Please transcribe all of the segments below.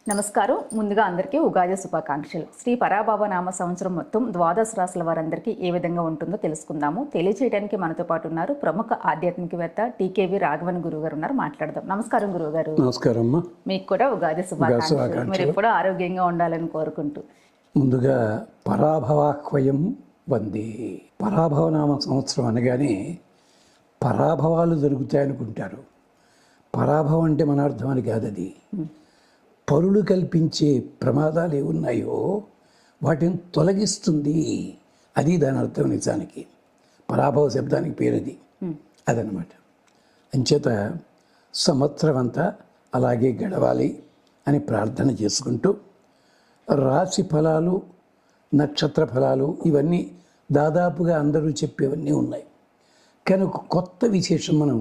నమస్కారం. ముందుగా అందరికీ ఉగాది శుభాకాంక్షలు. శ్రీ పరాభవ నామ సంవత్సరం మొత్తం ద్వాదశ రాశుల వారందరికీ ఏ విధంగా ఉంటుందో తెలుసుకుందాము. తెలియజేయడానికి మనతో పాటు ఉన్నారు ప్రముఖ ఆధ్యాత్మికవేత్త టీకేవి రాఘవన్ గురువు గారు ఉన్నారు. మాట్లాడదాం. నమస్కారం గురువు గారు. నమస్కారం. మీకు కూడా ఉగాది శుభాకాంక్షలు. మీరు ఎప్పుడూ ఆరోగ్యంగా ఉండాలని కోరుకుంటూ ముందుగా పరాభవాహ్వయం వందే. పరాభవనామ సంవత్సరం అనగానే పరాభవాలు జరుగుతాయనుకుంటారు. పరాభవం అంటే మన అర్థం అని కాదు. అది పరులు కల్పించే ప్రమాదాలు ఏమున్నాయో వాటిని తొలగిస్తుంది. అది దాని అర్థం. నిజానికి పరాభవ శబ్దానికి పేరుది అదనమాట. అంచేత సంవత్సరం అంతా అలాగే గడవాలి అని ప్రార్థన చేసుకుంటూ రాశి ఫలాలు, నక్షత్ర ఫలాలు ఇవన్నీ దాదాపుగా అందరూ చెప్పేవన్నీ ఉన్నాయి. కానీ ఒక కొత్త విశేషం మనం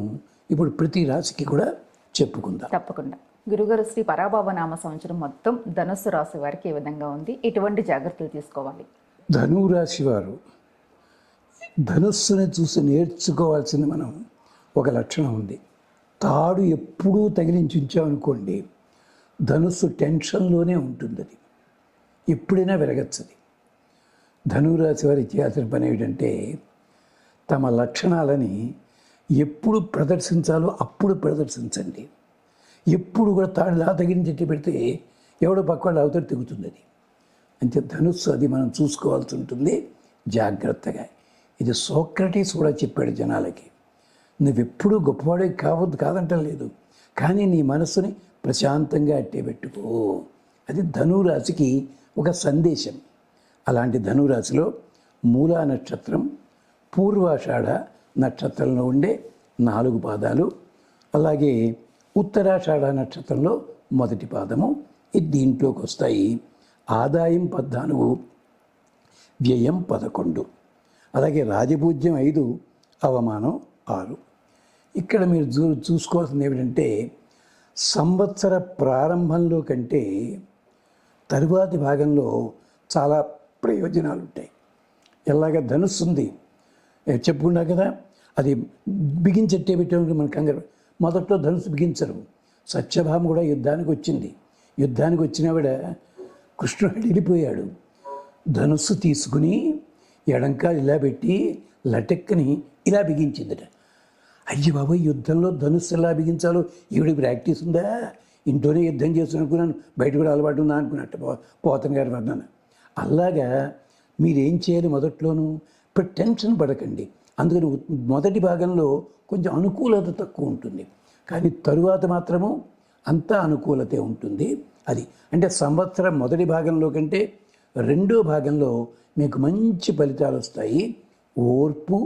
ఇప్పుడు ప్రతి రాశికి కూడా చెప్పుకుందాం. తప్పకుండా. గురుగారు, శ్రీ పరాభవ నామ సంవత్సరం మొత్తం ధనుస్సు రాశి వారికి ఏ విధంగా ఉంది? ఎటువంటి జాగ్రత్తలు తీసుకోవాలి? ధనురాశి వారు ధనుస్సుని చూసి నేర్చుకోవాల్సిన మనం ఒక లక్షణం ఉంది. తాడు ఎప్పుడూ తగిలించి ఉంచామనుకోండి, ధనుస్సు టెన్షన్లోనే ఉంటుంది. అది ఎప్పుడైనా విరగచ్చది. ధనురాశి వారి చేయాల్సిన పని ఏమిటంటే తమ లక్షణాలని ఎప్పుడు ప్రదర్శించాలో అప్పుడు ప్రదర్శించండి. ఎప్పుడు కూడా తాడులా తగిలించి పెడితే ఎవడో పక్కవాళ్ళు అవతల తెగుతుంది. అది అంటే ధనుస్సు అది మనం చూసుకోవాల్సి ఉంటుంది జాగ్రత్తగా. ఇది సోక్రటీస్ కూడా చెప్పాడు జనాలకి. నువ్వెప్పుడూ గొప్పవాడే కాదంటం లేదు, కానీ నీ మనస్సుని ప్రశాంతంగా అట్టే పెట్టుకో. అది ధనురాశికి ఒక సందేశం. అలాంటి ధనురాశిలో మూలా నక్షత్రం, పూర్వాషాఢ నక్షత్రంలో ఉండే 4 పాదాలు, అలాగే ఉత్తరాషాఢ నక్షత్రంలో మొదటి పాదము ఇది దీంట్లోకి వస్తాయి. ఆదాయం 14, వ్యయం 11, అలాగే రాజపూజ్యం 5, అవమానం 6. ఇక్కడ మీరు చూసుకోవాల్సింది ఏమిటంటే సంవత్సర ప్రారంభంలో కంటే తరువాతి భాగంలో చాలా ప్రయోజనాలు ఉంటాయి. ఎలాగ ధనుస్సు ఉంది చెప్పుకున్నా కదా, అది బిగించెట్టే పెట్టే మన కంగారు. మొదట్లో ధనుసు బిగించరు. సత్యభామ కూడా యుద్ధానికి వచ్చింది. యుద్ధానికి వచ్చినవిడ కృష్ణుడు వెళ్ళిపోయాడు. ధనుస్సు తీసుకుని ఎడంకాలు ఇలా పెట్టి లటెక్కని ఇలా బిగించిందట. అయ్యి బాబాయ్, యుద్ధంలో ధనుస్సు ఎలా బిగించాలో ఈవిడ ప్రాక్టీస్ ఉందా? ఇంట్లోనే యుద్ధం చేస్తునుకున్నాను, బయట కూడా అలవాటు ఉందా అనుకున్నట్టు పోతన గారి వర్ణన. అలాగా మీరేం చేయాలి? మొదట్లోనూ ఇప్పుడు టెన్షన్ పడకండి. అందుకని మొదటి భాగంలో కొంచెం అనుకూలత తక్కువ ఉంటుంది, కానీ తరువాత మాత్రము అంతా అనుకూలతే ఉంటుంది. అది అంటే సంవత్సరం మొదటి భాగంలో కంటే రెండో భాగంలో మీకు మంచి ఫలితాలు వస్తాయి. ఓర్పు,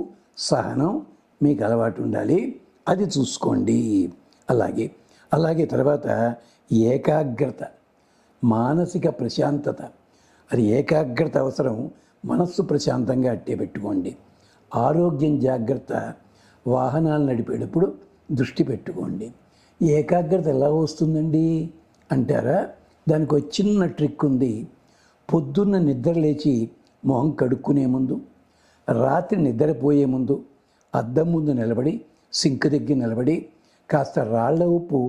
సహనం మీకు అలవాటు ఉండాలి, అది చూసుకోండి. అలాగే తర్వాత ఏకాగ్రత, మానసిక ప్రశాంతత. అది ఏకాగ్రత అవసరం. మనస్సు ప్రశాంతంగా అట్టే పెట్టుకోండి. ఆరోగ్యం జాగ్రత్త. వాహనాలు నడిపేటప్పుడు దృష్టి పెట్టుకోండి. ఏకాగ్రత ఎలా వస్తుందండి అంటారా? దానికి ఒక చిన్న ట్రిక్ ఉంది. పొద్దున్న నిద్ర లేచి మొహం కడుక్కునే ముందు, రాత్రి నిద్రపోయే ముందు అద్దం ముందు నిలబడి, సింక్ దగ్గర నిలబడి కాస్త రాళ్ల ఉప్పు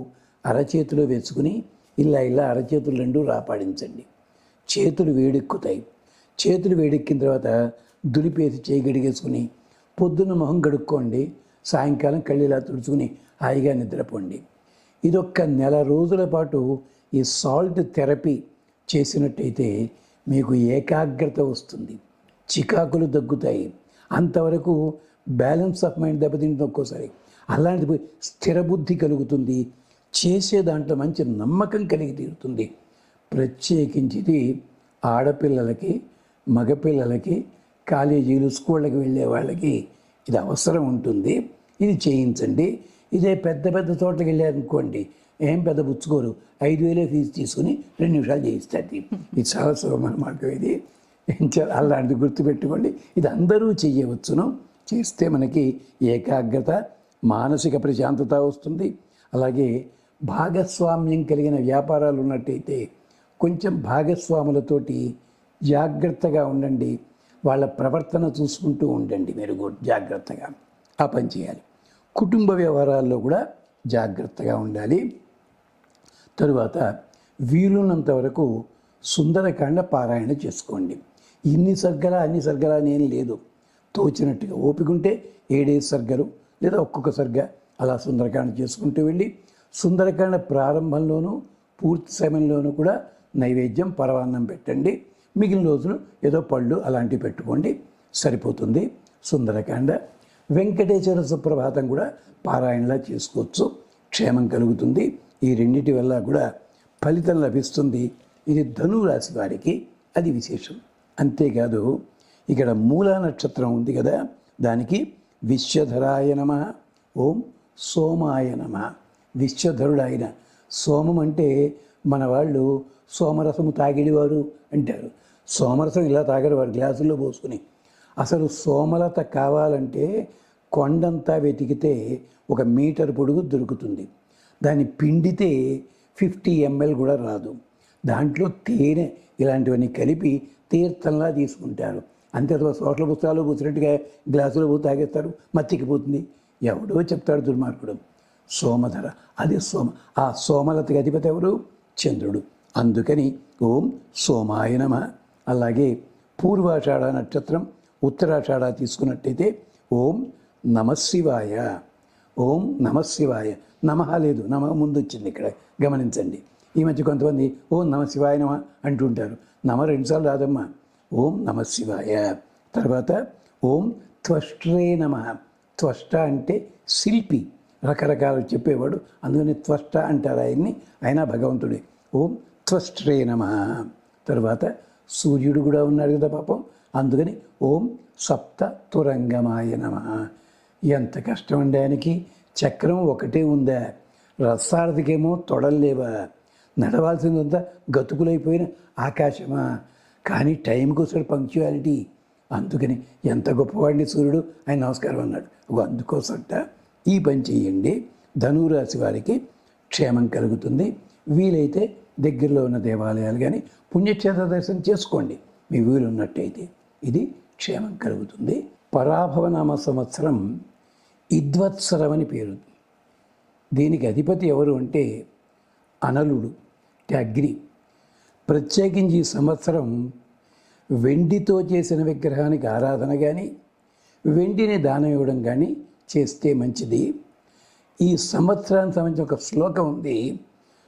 అరచేతిలో వేసుకుని ఇలా అరచేతులు 2 రాపాడించండి. చేతులు వేడెక్కుతాయి. చేతులు వేడెక్కిన తర్వాత దులిపేసి చేయి గడిగేసుకుని పొద్దున్న మొహం కడుక్కోండి. సాయంకాలం కళ్ళు ఇలా తుడుచుకుని హాయిగా నిద్రపోండి. ఇదొక్క 1 నెల రోజుల పాటు ఈ సాల్ట్ థెరపీ చేసినట్టయితే మీకు ఏకాగ్రత వస్తుంది, చికాకులు తగ్గుతాయి. అంతవరకు బ్యాలెన్స్ ఆఫ్ మైండ్ దెబ్బతింటుంది ఒక్కోసారి. అలాంటిది స్థిర బుద్ధి కలుగుతుంది. చేసే దాంట్లో మంచి నమ్మకం కలిగి తీరుతుంది. ప్రత్యేకించి ఆడపిల్లలకి, మగపిల్లలకి, కాలేజీలు, స్కూళ్ళకి వెళ్ళే వాళ్ళకి ఇది అవసరం ఉంటుంది. ఇది చేయించండి. ఇదే పెద్ద చోట్లకి వెళ్ళారనుకోండి, ఏం పెద్ద పుచ్చుకోరు. 5,000 ఫీజు తీసుకుని 2 నిమిషాలు చేయిస్తారు. ఇది చాలా సులభమైన మార్గం. ఇది అలాంటిది గుర్తుపెట్టుకోండి. ఇది అందరూ చేయవచ్చును. చేస్తే మనకి ఏకాగ్రత, మానసిక ప్రశాంతత వస్తుంది. అలాగే భాగస్వామ్యం కలిగిన వ్యాపారాలు ఉన్నట్టయితే కొంచెం భాగస్వాములతోటి జాగ్రత్తగా ఉండండి. వాళ్ళ ప్రవర్తన చూసుకుంటూ ఉండండి. మీరు జాగ్రత్తగా ఆ పని చేయాలి. కుటుంబ వ్యవహారాల్లో కూడా జాగ్రత్తగా ఉండాలి. తరువాత వీలున్నంత వరకు సుందరకాండ పారాయణ చేసుకోండి. ఇన్ని సర్గలా అన్ని సర్గలా నేను లేదు, తోచినట్టుగా ఓపిక ఉంటే 7 సర్గలు లేదా ఒక్కొక్క సర్గ అలా సుందరకాండ చేసుకుంటూ వెళ్ళి సుందరకాండ ప్రారంభంలోనూ పూర్తి సమయంలోనూ కూడా నైవేద్యం పరవాన్నం పెట్టండి. మిగిలిన రోజులు ఏదో పళ్ళు అలాంటివి పెట్టుకోండి, సరిపోతుంది. సుందరకాండ వెంకటేశ్వర సుప్రభాతం కూడా పారాయణలా చేసుకోవచ్చు, క్షేమం కలుగుతుంది. ఈ రెండింటి వల్ల కూడా ఫలితం లభిస్తుంది. ఇది ధనురాశి వారికి అది విశేషం. అంతేకాదు ఇక్కడ మూలా నక్షత్రం ఉంది కదా, దానికి విశ్వధరాయ నమః, ఓం సోమాయ నమః. విశ్వధరుడు ఆయన. సోమం అంటే మన వాళ్ళు సోమరసము తాగిడివారు అంటారు. సోమరసం ఇలా తాగరు వారు, గ్లాసుల్లో పోసుకుని. అసలు సోమలత కావాలంటే కొండంతా వెతికితే 1 మీటర్ పొడుగు దొరుకుతుంది. దాన్ని పిండితే 50 ml కూడా రాదు. దాంట్లో తేనె ఇలాంటివన్నీ కలిపి తీర్థంలా తీసుకుంటారు. అంతే సోట్ల పుస్తకాలు పూసినట్టుగా గ్లాసులో పోసి తాగేస్తారు, మత్తికిపోతుంది. ఎవడో చెప్తాడు దుర్మార్గుడు. సోమధర, అది సోమ. ఆ సోమలతకి అధిపతి ఎవరు? చంద్రుడు. అందుకని ఓం సోమాయ నమః. అలాగే పూర్వాషాఢ నక్షత్రం, ఉత్తరాషాఢ తీసుకున్నట్టయితే ఓం నమశివాయ. ఓం నమశివాయ. నమః లేదు, నమః ముందు వచ్చింది ఇక్కడ, గమనించండి. ఈ మధ్య కొంతమంది ఓం నమశివాయ నమః అంటుంటారు. నమ 2 సార్లు రాదమ్మా. ఓం నమశివాయ. తర్వాత ఓం త్వష్ట్రే నమః. త్వష్ట అంటే శిల్పి, రకరకాలు చెప్పేవాడు, అందుకని త్వష్ట అంటారు ఆయన్ని. అయినా భగవంతుడే. ఓం త్వష్ట్రే నమః. తర్వాత సూర్యుడు కూడా ఉన్నాడు కదా పాపం, అందుకని ఓం సప్త తురంగమాయ నమః. ఎంత కష్టం అండి ఆయనకి. చక్రం ఒకటే ఉందా, రథసారథికేమో తొడల్లేవా, నడవాల్సిందంతా గతుకులైపోయిన ఆకాశమా. కానీ టైంకి వస్తాడు, పంక్చువాలిటీ. అందుకని ఎంత గొప్పవాడిని సూర్యుడు, ఆయన నమస్కారం అన్నాడు. అందుకోసట ఈ పని చేయండి. ధనురాశి వారికి క్షేమం కలుగుతుంది. వీలైతే దగ్గరలో ఉన్న దేవాలయాలు కానీ పుణ్యక్షేత్ర దర్శనం చేసుకోండి మీ వీలు ఉన్నట్టయితే. ఇది క్షేమం కలుగుతుంది. పరాభవనామ సంవత్సరం ఇద్వత్సరం అని పేరు. దీనికి అధిపతి ఎవరు అంటే అనలుడు, అగ్ని. ప్రత్యేకించి ఈ సంవత్సరం వెండితో చేసిన విగ్రహానికి ఆరాధన కానీ వెండిని దానం ఇవ్వడం కానీ చేస్తే మంచిది. ఈ సంవత్సరానికి సంబంధించిన ఒక శ్లోకం ఉంది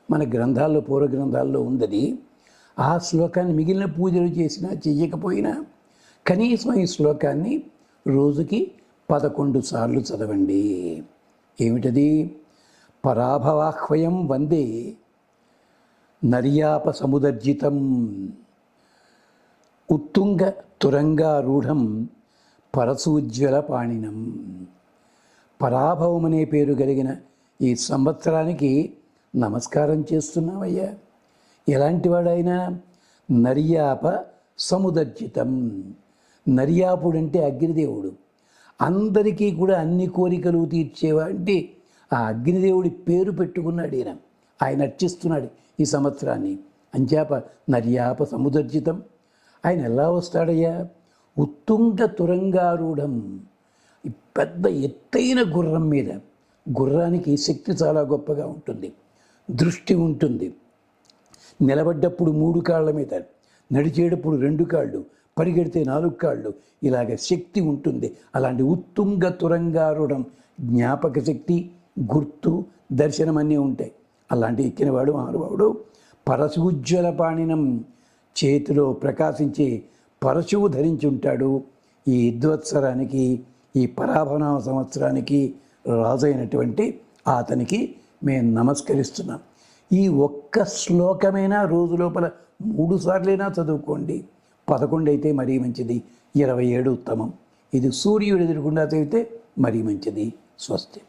మన గ్రంథాల్లో, పూర్వ గ్రంథాల్లో ఉంది. ఆ శ్లోకాన్ని మిగిలిన పూజలు చేసినా చెయ్యకపోయినా కనీసం ఈ శ్లోకాన్ని రోజుకి 11 సార్లు చదవండి. ఏమిటది? పరాభవాహ్వయం వందే నర్యాప సముదర్జితం ఉత్తుంగ తురంగారూఢం పరసూజ్వల పాణినం. పరాభవం అనే పేరు కలిగిన ఈ సంవత్సరానికి నమస్కారం చేస్తున్నామయ్యా. ఎలాంటి వాడైనా నర్యాప సముదర్జితం. నర్యాపుడంటే అగ్నిదేవుడు. అందరికీ కూడా అన్ని కోరికలు తీర్చేవాడి ఆ అగ్నిదేవుడి పేరు పెట్టుకున్నాడు ఈయన. ఆయన అర్చిస్తున్నాడు ఈ సంవత్సరాన్ని. అంచాప నర్యాప సముదర్జితం. ఆయన ఎలా వస్తాడయ్యా? ఉత్తుంగ తురంగారూఢం. పెద్ద ఎత్తైన గుర్రం మీద. గుర్రానికి శక్తి చాలా గొప్పగా ఉంటుంది, దృష్టి ఉంటుంది. నిలబడ్డప్పుడు 3 కాళ్ళ మీద, నడిచేటప్పుడు 2 కాళ్ళు, పరిగెడితే 4 కాళ్ళు, ఇలాగ శక్తి ఉంటుంది. అలాంటి ఉత్తుంగ తురంగారూఢం. జ్ఞాపక శక్తి, గుర్తు, దర్శనం అన్నీ ఉంటాయి. అలాంటి ఎక్కినవాడు మహానుభావుడు. పరశుజ్వల పాణినం. చేతిలో ప్రకాశించే పరశువు ధరించి ఉంటాడు. ఈ ఇద్వత్సరానికి, ఈ పరాభవనామ సంవత్సరానికి రాజైనటువంటి అతనికి మేము నమస్కరిస్తున్నాం. ఈ ఒక్క శ్లోకమైనా రోజు లోపల 3 సార్లైనా చదువుకోండి. 11 అయితే మరీ మంచిది, 27 ఉత్తమం. ఇది సూర్యుడు ఎదురుకుండా చదివితే మరీ మంచిది. స్వస్తి.